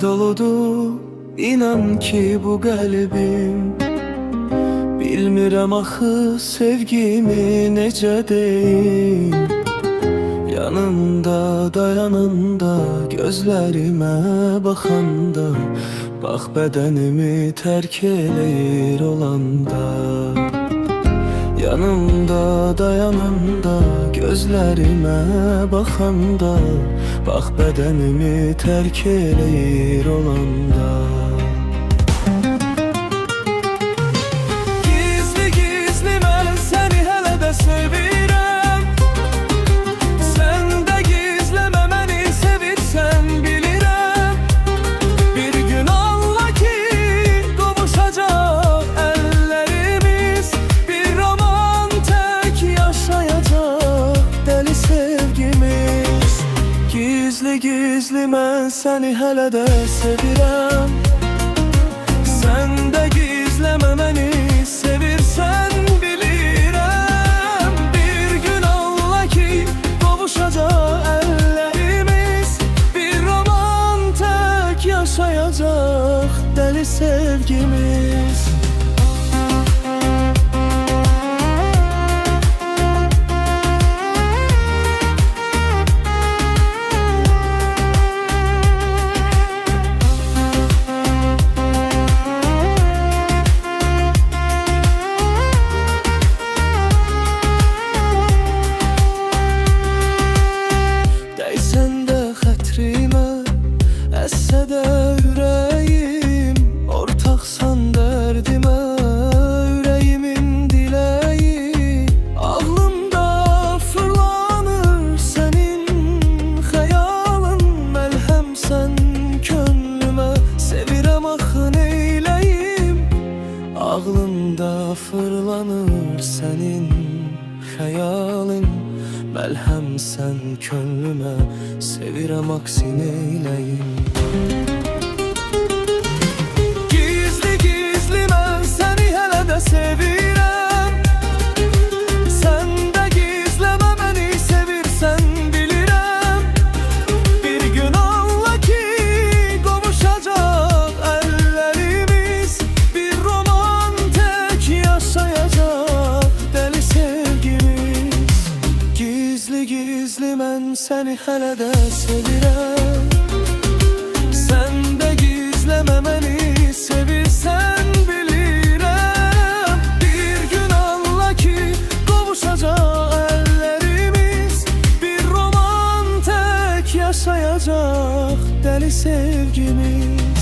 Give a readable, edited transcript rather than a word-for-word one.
doludur, inan ki bu qəlbim. Bilmirəm axı sevgimi necə deyim. Yanımda dayanında, gözlərimə baxanda, bax bədənimi tərk eləyir olanda. Yanımda dayananda, gözlərimə baxanda, bax bədənimi tərk eləyir olanda. Gizli gizli mən səni hələ də sevirəm. Sən də gizləmə məni sevirsən bilirəm. Bir gün anla ki qovuşacaq əllərimiz, bir roman tək yaşayacaq dəli sevgimiz. Gizli gizli mən səni hələ də sevirəm. Sən də gizləmə məni sevirsən bilirəm. Bir gün anla ki qovuşacaq əllərimiz, bir roman tək yaşayacaq dəli sevgimiz. Əssə də ürəyim, ortaqsan dərdimə, ürəyimin diləyi. Ağlımda fırlanır sənin xəyalın, məlhəmsən könlümə, sevirəm axı neyləyim. Ağlımda fırlanır sənin xəyalın, məlhəmsən könlümə, sevirəm aksi neyləyim. Gizli gizli mən səni hələ də sevirəm. Sən də gizləmə məni sevirsən bilirəm. Bir gün anla ki qovuşacaq əllərimiz, bir roman tək yaşayacaq dəli sevgimiz. Gizli gizli mən səni hələ də sevirəm. Sən də gizləmə məni sevirsən bilirəm. Bir gün anla ki qovuşacaq əllərimiz, bir roman tək yaşayacaq dəli sevgimiz.